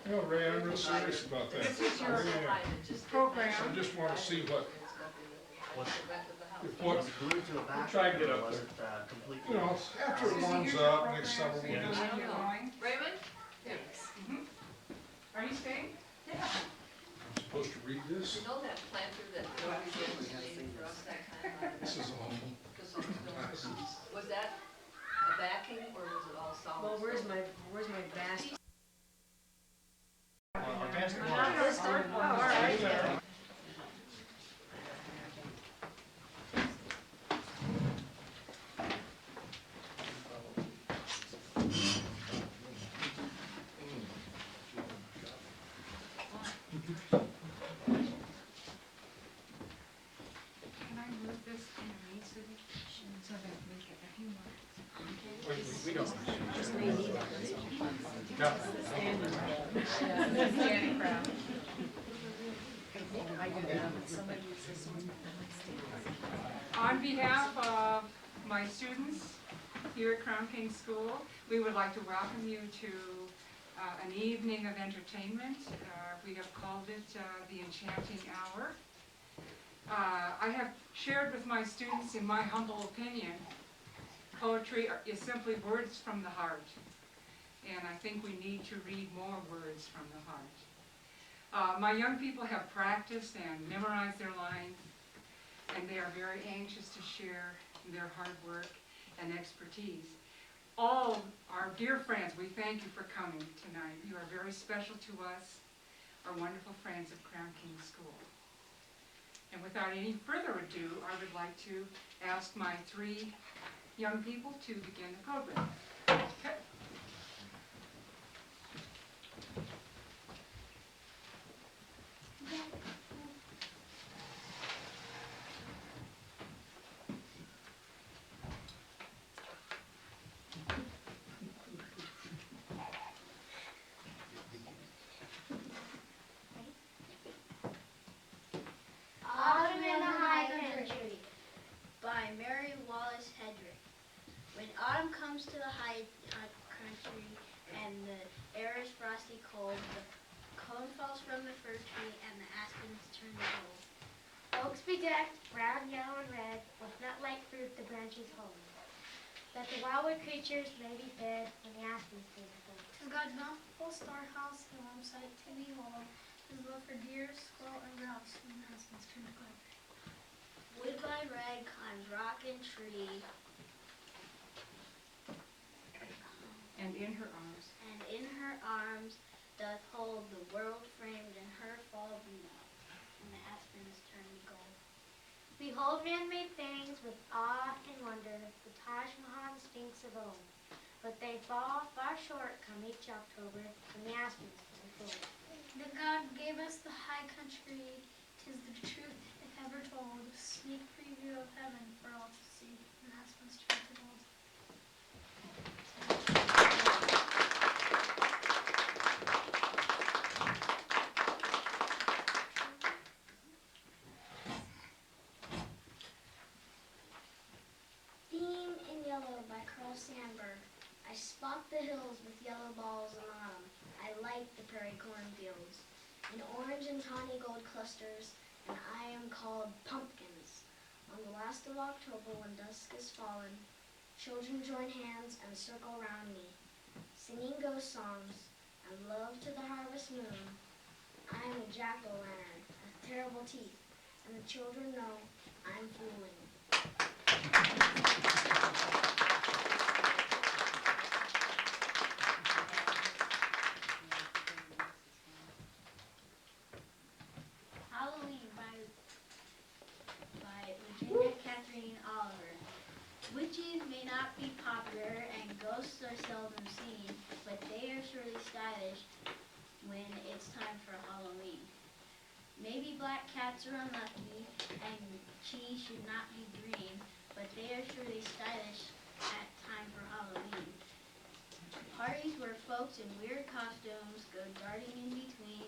You know, Ray, I'm real serious about that. This is your program. I just want to see what, Was what, it glued to a back try and get or up was there. it completely? You know, after it Susie, warms here's your up program. next summer, we'll So just, you're going. Raymond? Thanks. Are you staying? Yeah. I'm supposed to read this. You know that planter that nobody did made for us that time? This is awful. Was that a backing or was it all solid? Well, where's my basket? Our I'm basketball. not gonna start one. All right. Can I move this underneath so that we get a few more? We don't. Just may need it. Standing crowd. I do that, but somebody needs this one. On behalf of my students here at Crown King School, we would like to welcome you to an evening of entertainment. We have called it the Enchanting Hour. I have shared with my students, in my humble opinion, poetry is simply words from the heart. And I think we need to read more words from the heart. My young people have practiced and memorized their lines, and they are very anxious to share their hard work and expertise. All our dear friends, we thank you for coming tonight. You are very special to us, our wonderful friends of Crown King School. And without any further ado, I would like to ask my three young people to begin the program. Okay. Autumn in the High Country by Mary Wallace Hedrick. When autumn comes to the high country and the air is frosty cold, the cone falls from the fir tree and the aspens turn gold. Oaks bedecked, brown, yellow, and red, with nut-like fruit the branches hold, that the wildwood creatures may be fed when the aspens take hold. 'Tis God's bountiful storehouse, a home sight to behold, his love for deer, squirrel, and grouse, when the aspens turn to gold. Woodbine red climbs rock and tree, And in her arms. and in her arms doth hold the world framed in her fall beauty, and the aspens turn to gold. Behold man-made things with awe and wonder, the Taj Mahal and Sphinx of old. But they fall far short come each October, when the aspens turn gold. That God gave us the high country, 'tis the truth if ever told, sneak preview of heaven for all to see, and aspens turn to gold. Theme in Yellow by Carl Sandburg. I spot the hills with yellow balls in autumn. I like the prairie cornfields. In orange and tawny gold clusters, and I am called pumpkins. On the last of October, when dusk is fallen, children join hands and circle round me, singing ghost songs and love to the harvest moon. I am a jack-o'-lantern with terrible teeth, and the children know I'm fooling. Halloween by Virginia Catherine Oliver. Witches may not be popular and ghosts are seldom seen, but they are surely stylish when it's time for Halloween. Maybe black cats are unlucky and cheese should not be green, but they are surely stylish at time for Halloween. Parties where folks in weird costumes go darting in between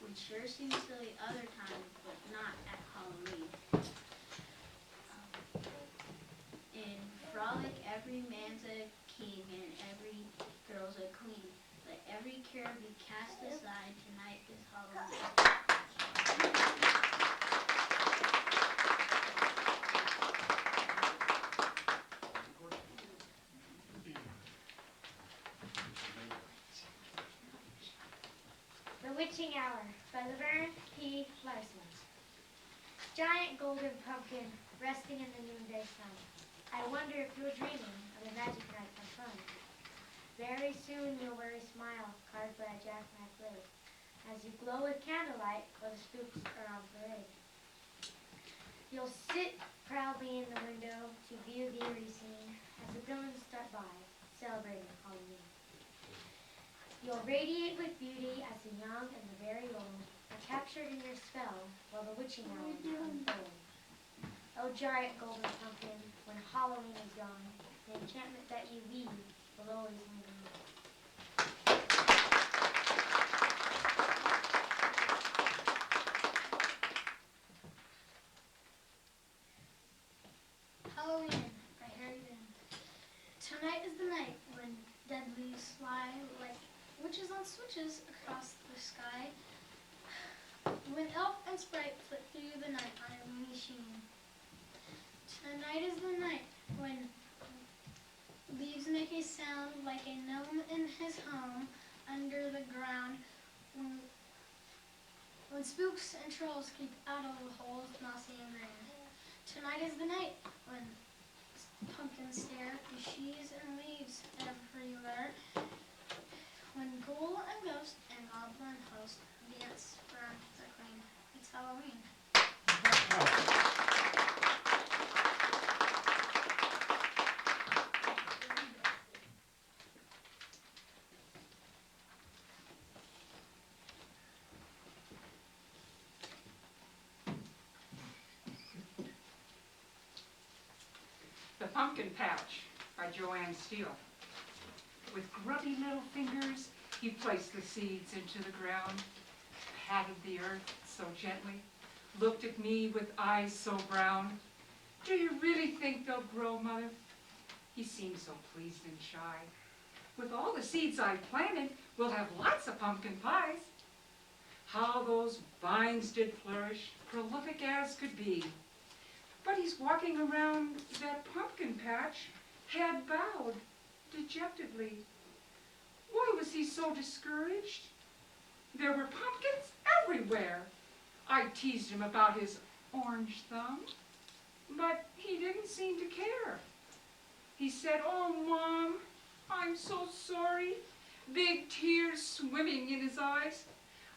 would sure seem silly other times, but not at Halloween. In frolic, every man's a king and every girl's a queen. Let every care be cast aside. Tonight is Halloween. The Witching Hour by Laverne P. Larson. Giant golden pumpkin resting in the noonday sun. I wonder if you're dreaming of a magic night of fun. Very soon you'll wear a smile carved by a jackknife blade as you glow with candlelight while the spooks are on parade. You'll sit proudly in the window to view the eerie scene as the villains start by celebrating Halloween. You'll radiate with beauty as the young and the very old are captured in your spell while the witching hour unfolds. Oh, giant golden pumpkin, when Halloween is gone, the enchantment that you weave will always linger on. Halloween by Harry Vinn. Tonight is the night when dead leaves fly like witches on switches across the sky. When elf and sprite flit through the night on a moony sheen. Tonight is the night when leaves make a sound like a gnome in his home under the ground. When spooks and trolls creep out of the holes, mossy and green. Tonight is the night when pumpkins stare through sheaves and leaves everywhere. When ghoul and ghost and goblin host dance around the queen. It's Halloween. The Pumpkin Patch by Joanne Steele. With grubby little fingers, he placed the seeds into the ground, patted the earth so gently, looked at me with eyes so brown. Do you really think they'll grow, Mother? He seemed so pleased and shy. With all the seeds I've planted, we'll have lots of pumpkin pies. How those vines did flourish, prolific as could be. But he's walking around that pumpkin patch, head bowed, dejectedly. Why was he so discouraged? There were pumpkins everywhere. I teased him about his orange thumb, but he didn't seem to care. He said, "Oh, Mom, I'm so sorry," big tears swimming in his eyes.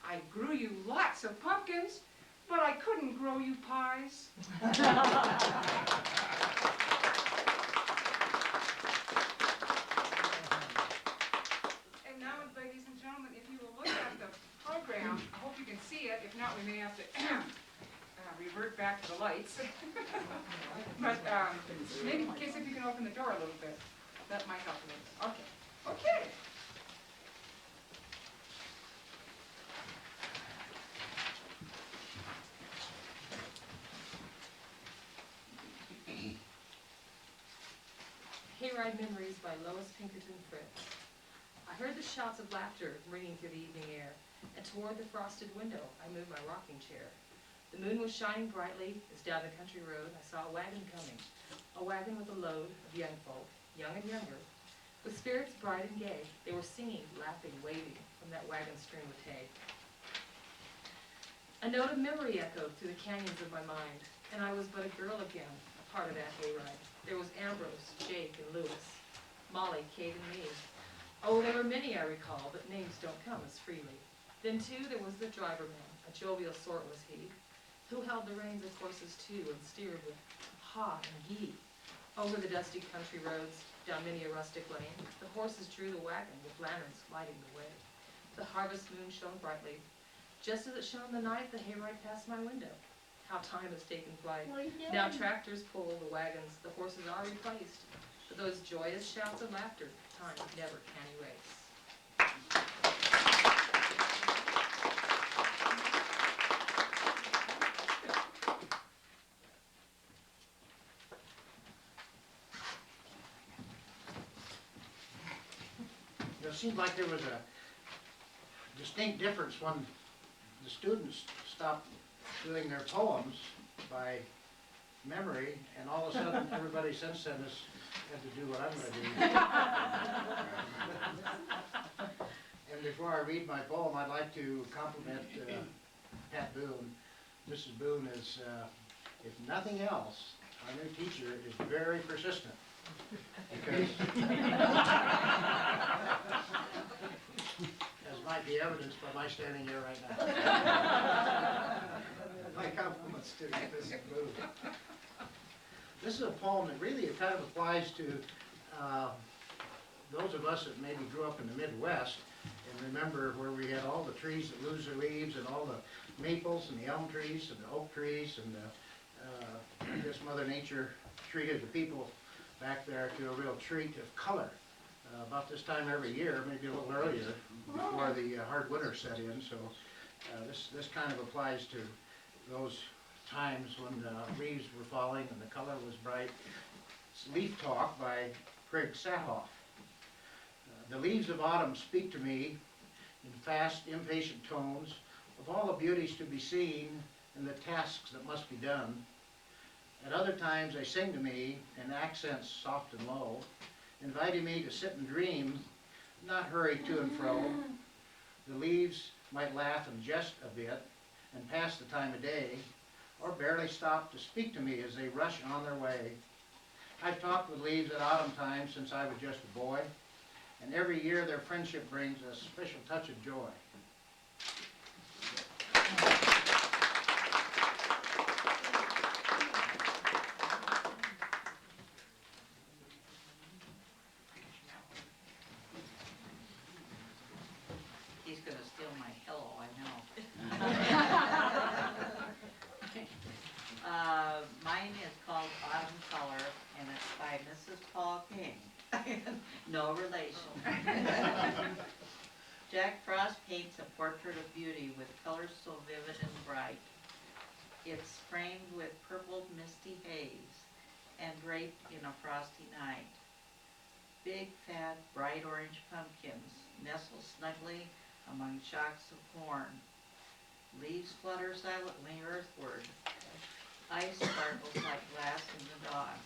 "I grew you lots of pumpkins, but I couldn't grow you pies." And now, ladies and gentlemen, if you will look at the program, I hope you can see it. If not, we may have to revert back to the lights. But maybe, kids, if you can open the door a little bit, that might help a little. Okay. Okay. Hayride Memories by Lois Pinkerton Fritz. I heard the shouts of laughter ringing through the evening air, and toward the frosted window I moved my rocking chair. The moon was shining brightly as down the country road I saw a wagon coming, a wagon with a load of young folk, young and younger. With spirits bright and gay, they were singing, laughing, waving from that wagon stream of hay. A note of memory echoed through the canyons of my mind, and I was but a girl again, a part of that hayride. There was Ambrose, Jake, and Lewis, Molly, Kate, and me. Oh, there were many I recall, but names don't come as freely. Then, too, there was the driver man, a jovial sort was he, who held the reins of horses, too, and steered with ha and gee. Over the dusty country roads, down many a rustic lane, the horses drew the wagon with lanterns lighting the way. The harvest moon shone brightly. Just as it shone the night the hayride passed my window. How time has taken flight. Now tractors pull the wagons, the horses are replaced. But those joyous shouts of laughter, time never can erase. It seemed like there was a distinct difference when the students stop doing their poems by memory, and all of a sudden, everybody since then has had to do what I'm gonna do. And before I read my poem, I'd like to compliment Pat Boone. Mrs. Boone is, if nothing else, our new teacher is very persistent. Because, as might be evidenced by my standing here right now. My compliments to Mrs. Booth. This is a poem that really kind of applies to those of us that maybe grew up in the Midwest and remember where we had all the trees that lose their leaves and all the maples and the elm trees and the oak trees and I guess Mother Nature treated the people back there to a real treat of color. About this time every year, maybe a little earlier, before the hard winter set in. So this kind of applies to those times when leaves were falling and the color was bright. It's Leaf Talk by Craig Satoff. The leaves of autumn speak to me in fast, impatient tones of all the beauties to be seen and the tasks that must be done. At other times they sing to me in accents soft and low, inviting me to sit and dream, not hurry to and fro. The leaves might laugh and jest a bit and pass the time of day, or barely stop to speak to me as they rush on their way. I've talked with leaves at autumn time since I was just a boy, and every year their friendship brings a special touch of joy. He's gonna steal my hello, I know. Mine is called Autumn Color, and it's by Mrs. Paul King. No relation. Jack Frost paints a portrait of beauty with colors so vivid and bright. It's framed with purpled misty haze and draped in a frosty night. Big, fat, bright orange pumpkins nestle snugly among shocks of corn. Leaves flutter silently earthward. Ice sparkles like glass in the dawn.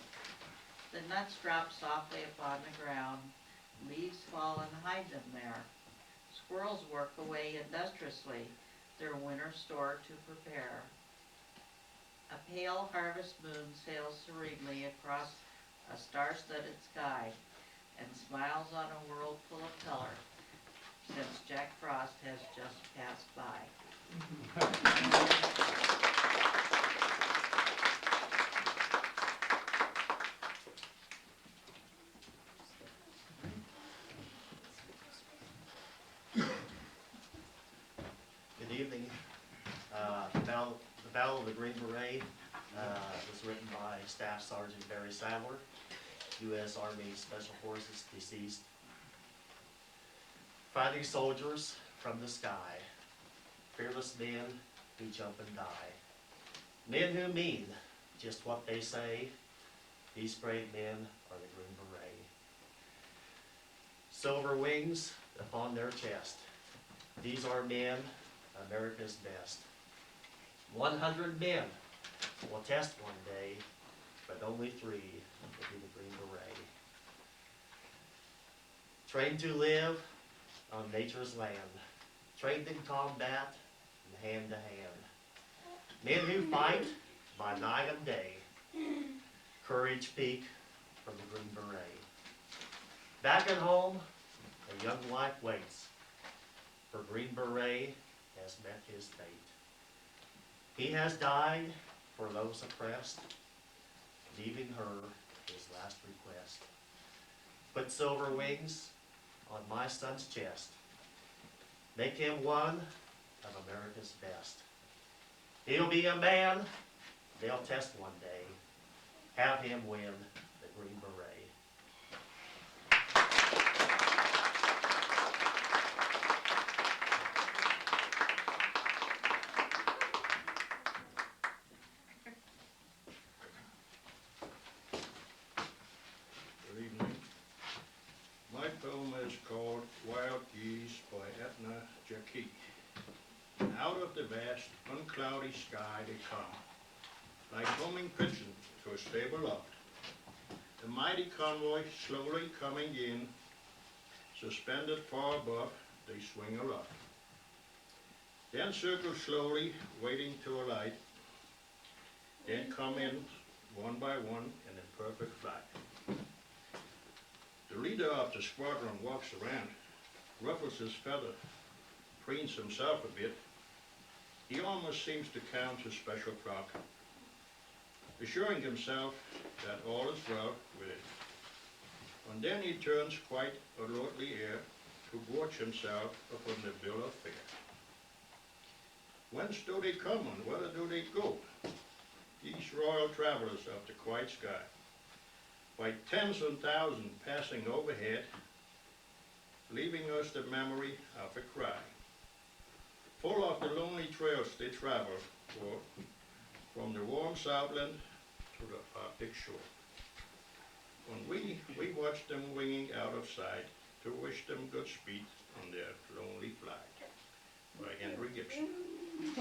The nuts drop softly upon the ground. Leaves fall and hide them there. Squirrels work away industriously, their winter store to prepare. A pale harvest moon sails serenely across a star-studded sky and smiles on a world full of color, since Jack Frost has just passed by. Good evening. The Battle of the Green Beret was written by Staff Sergeant Barry Sadler, U.S. Army Special Forces, deceased. Fighting soldiers from the sky, fearless men who jump and die. Men who mean just what they say, these brave men are the Green Beret. Silver wings upon their chest, these are men, America's best. 100 men will test one day, but only 3 will be the Green Beret. Trained to live on nature's land, trained in combat and hand to hand. Men who fight by night and day, courage peak from the Green Beret. Back at home, a young life waits, for Green Beret has met his fate. He has died for those oppressed, leaving her his last request. Put silver wings on my son's chest. Make him one of America's best. He'll be a man they'll test one day. Have him win the Green Beret. Good evening. My poem is is called Wild Geese by Etna Jackie. Out of the vast, uncloudy sky they come, like homing pigeons to a stable loft. The mighty convoy slowly coming in, suspended far above, they swing aloft. Then circle slowly, waiting to alight, then come in one by one in a perfect flight. The leader of the squadron walks around, ruffles his feather, preens himself a bit. He almost seems to count his special flock, assuring himself that all is well with it. And then he turns quite a lordly air to gorge himself upon the bill of fare. Whence do they come and whither do they go, these royal travelers of the quiet sky? By tens and thousands passing overhead, leaving us the memory of a cry. Full of the lonely trails they travel, from the warm Southland to the Arctic shore. And we watch them winging out of sight to wish them Godspeed on their lonely flight. By Henry Gibson. I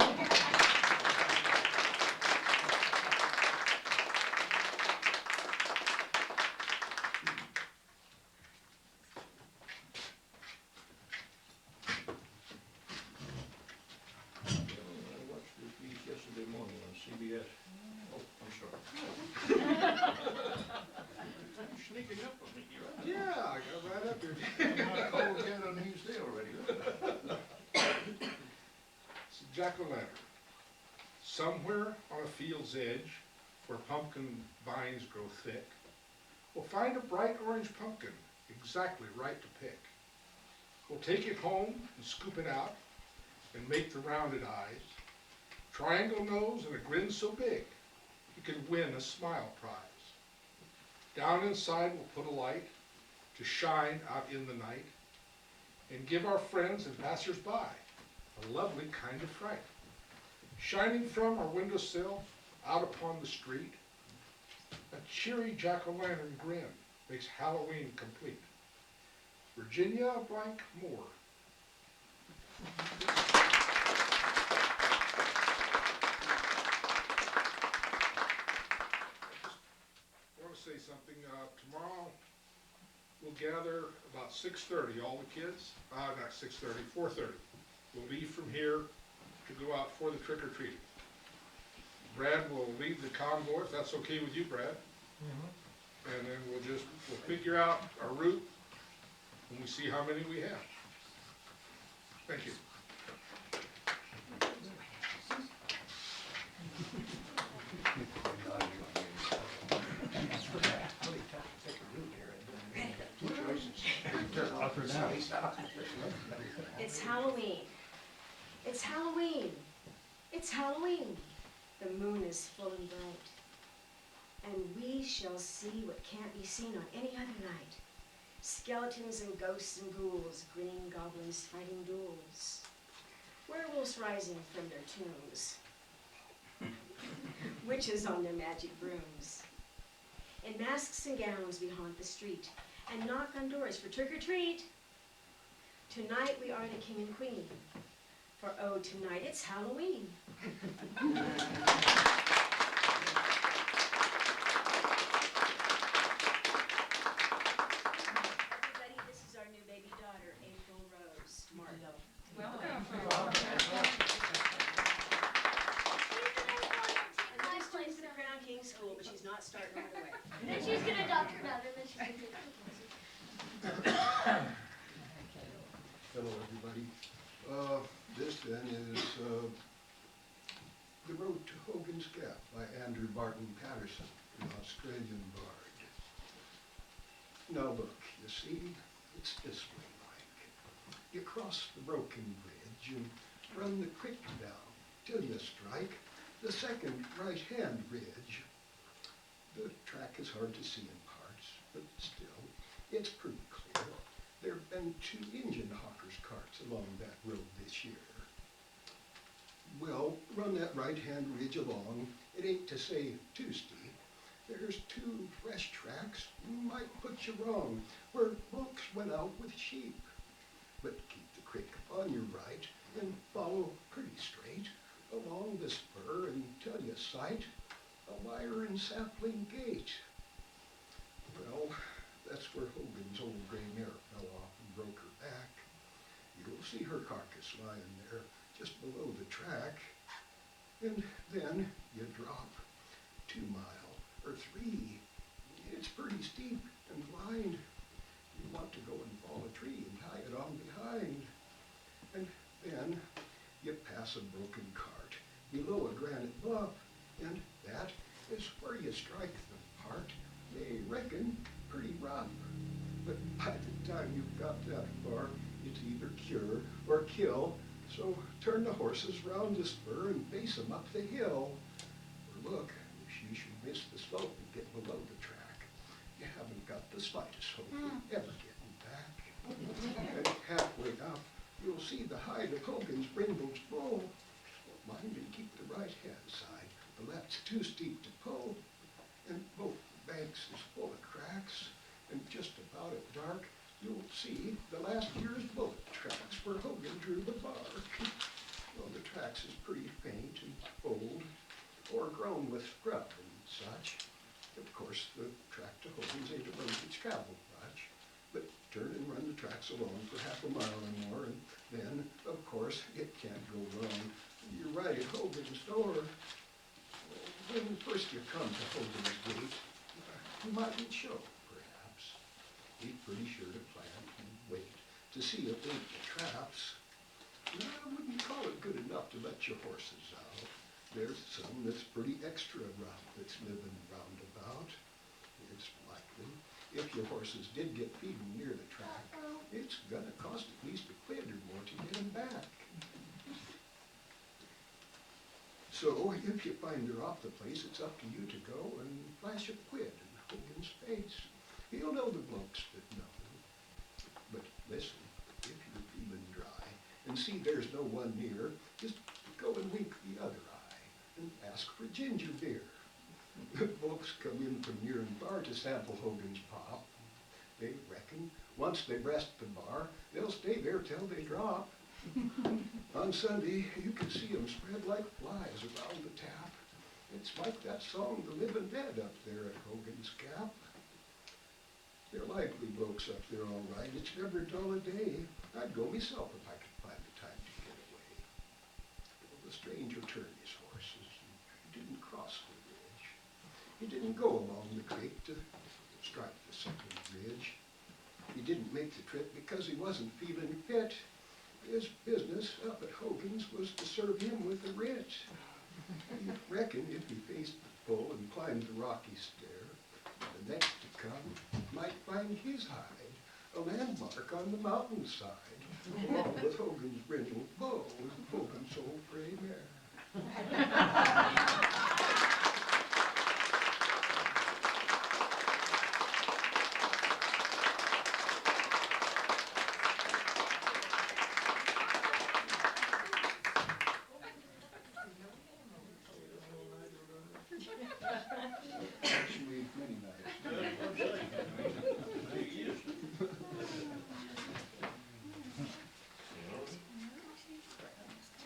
watched this piece yesterday morning on CBS. Oh, I'm sorry. You're sneaking up on me, you're right. Yeah, I got right up here. I'm cold again on his day already. It's a jack-o'-lantern. Somewhere on a field's edge, where pumpkin vines grow thick, we'll find a bright orange pumpkin, exactly right to pick. We'll take it home and scoop it out, and make the rounded eyes, triangle nose and a grin so big, you can win a smile prize. Down inside we'll put a light to shine out in the night, and give our friends and passers-by a lovely kind of fright. Shining from our windowsill out upon the street, a cheery jack-o'-lantern grin makes Halloween complete. Virginia Blank Moore. I want to say something. Tomorrow we'll gather about 6:30, all the kids. Not 6:30, 4:30. We'll leave from here to go out for the trick-or-treating. Brad will lead the convoy, if that's okay with you, Brad. And then we'll figure out our route and we see how many we have. Thank you. It's Halloween. It's Halloween. It's Halloween. The moon is full and bright. And we shall see what can't be seen on any other night. Skeletons and ghosts and ghouls, grinning goblins fighting duels. Werewolves rising from their tombs. Witches on their magic brooms. In masks and gowns we haunt the street and knock on doors for trick-or-treat. Tonight we are the king and queen, for oh, tonight it's Halloween. Everybody, this is our new baby daughter, April Rose Martin. Welcome. And then she's in the Crown King School, but she's not starting right away. And then she's gonna adopt her daughter, then she's gonna take cookies. Hello, everybody. This then is The Road to Hogan's Gap by Andrew Barton Patterson, an Australian bard. Now look, you see, it's this way like. You cross the broken bridge and run the creek down till you strike the second right-hand ridge. The track is hard to see in parts, but still, it's pretty clear. There have been 2 engine hawkers' carts along that road this year. Well, run that right-hand ridge along. It ain't to say too steep. There's 2 fresh tracks, might put you wrong, where folks went out with sheep. But keep the creek on your right and follow pretty straight along the spur until you sight a wire and sapling gate. Well, that's where Hogan's old gray mare fell off and broke her back. You'll see her carcass lying there just below the track. And then you drop 2 mile or 3. It's pretty steep and blind. You want to go and fall a tree and tie it on behind. And then you pass a broken cart below a granite bluff, and that is where you strike the part they reckon pretty rough. But by the time you've got that far, it's either cure or kill. So turn the horses round the spur and face them up the hill. Or look, if you should miss the slope and get below the track, you haven't got the slightest hope of ever getting back. And halfway up, you'll see the hide of Hogan's brindles bull. Mind and keep the right hand side. The left's too steep to pull. And both banks is full of cracks. And just about at dark, you'll see the last year's bullet tracks where Hogan drew the bark. Well, the tracks is pretty faint and old, or grown with scrub and such. Of course, the track to Hogan's ain't a road that's traveled much, but turn and run the tracks along for half a mile or more, and then, of course, it can't go wrong. You're right at Hogan's door. When first you come to Hogan's gate, you mightn't show, perhaps. Be pretty sure to plant and wait to see if they the traps. No, I wouldn't call it good enough to let your horses out. There's some that's pretty extra rough that's living roundabout. It's likely, if your horses did get feeding near the track, it's gonna cost at least a quid or more to get them back. So, if you find her off the place, it's up to you to go and flash a quid in Hogan's face. He'll know the blokes that know. But listen, if you're feeling dry and see there's no one near, just go and wink the other eye and ask for ginger beer. The blokes come in from near and far to sample Hogan's pop. They reckon once they rest the bar, they'll stay there till they drop. On Sunday, you can see 'em spread like flies around the tap. It's like that song, The Living Dead, up there at Hogan's Gap. They're lively blokes up there, all right. It's never dull a day. I'd go myself if I could find the time to get away. Well, the stranger turned his horses and didn't cross the ridge. He didn't go along the creek to strike the second ridge. He didn't make the trip because he wasn't feeling fit. His business up at Hogan's was to serve him with a writ. He reckoned if he faced the bull and climbed the rocky stair, the next to come might find his hide, a landmark on the mountainside, along with Hogan's brindle bow and Hogan's old gray mare. Actually, many nights.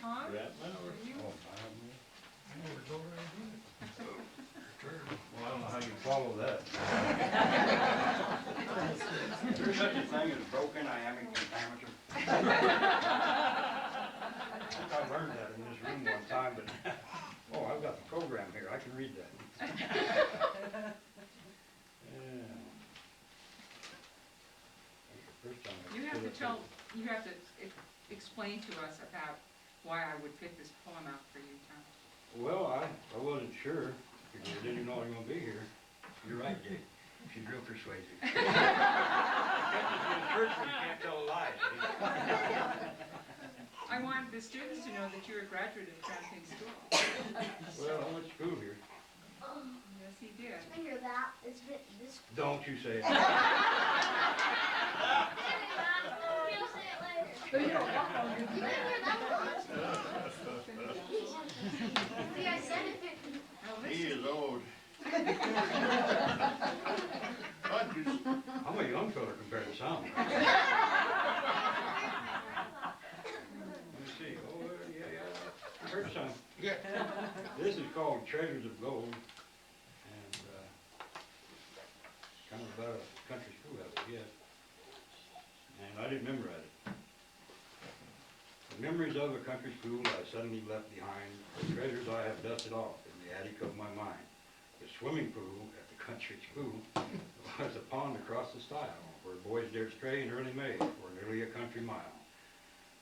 Tom, Yeah. are you? Well, I don't know how you follow that. There's such a thing as broken iambic pentameter. I think I learned that in this room one time, but, oh, I've got the program here, I can read that. Yeah. That's the first time I You have to stood up you have to explain to us about why I would pick this poem out for you, Tom. there. Well, I wasn't sure, because I didn't know I was gonna be here. You're right, Jake, she's real persuasive. You can't tell a lie. I wanted the students to know that you're a graduate of Enchanting School. Well, I went to school here. Yes, he did. I hear that. It's been this. Don't you say it. We'll say it later. You didn't hear that one? See, I said it. Now He listen, is old. Conscious. I'm I'm a young fella compared to some. Let me see, oh, yeah, I heard some. Yeah. This is called Treasures of Gold, and, kind of about a country schoolhouse, I guess. And I didn't memorize it. The memories of a country school I suddenly left behind, the treasures I have dusted off in the attic of my mind. The swimming pool at the country school was a pond across the stile, where boys dared stray in early May for nearly a country mile.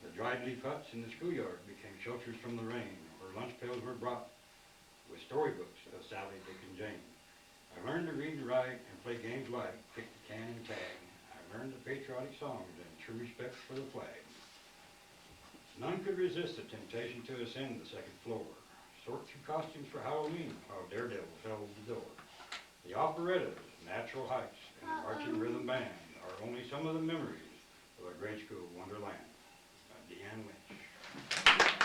The dried leaf huts in the schoolyard became shelters from the rain, where lunch pails were brought with storybooks of Sally, Dick, and Jane. I learned to read and write and play games like kick the can and tag. I learned the patriotic songs and true respect for the flag. None could resist the temptation to ascend the second floor, sort through costumes for Halloween while daredevils held the door. The operettas, natural hikes, and the marching rhythm band are only some of the memories of a grade school wonderland. Deanne Lynch.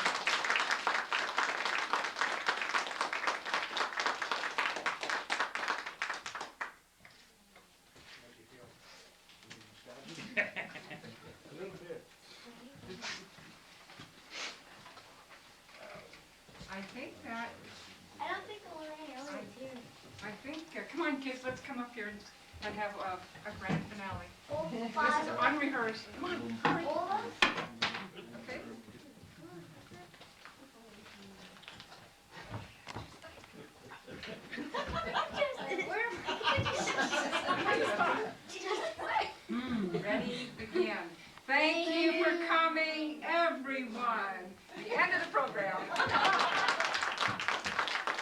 A little bit. I think that, I don't think Lorraine is here. I think, come on kids, let's come up here and have a grand finale. Oh, This is Father. unrehearsed. Come on, hurry. All of us?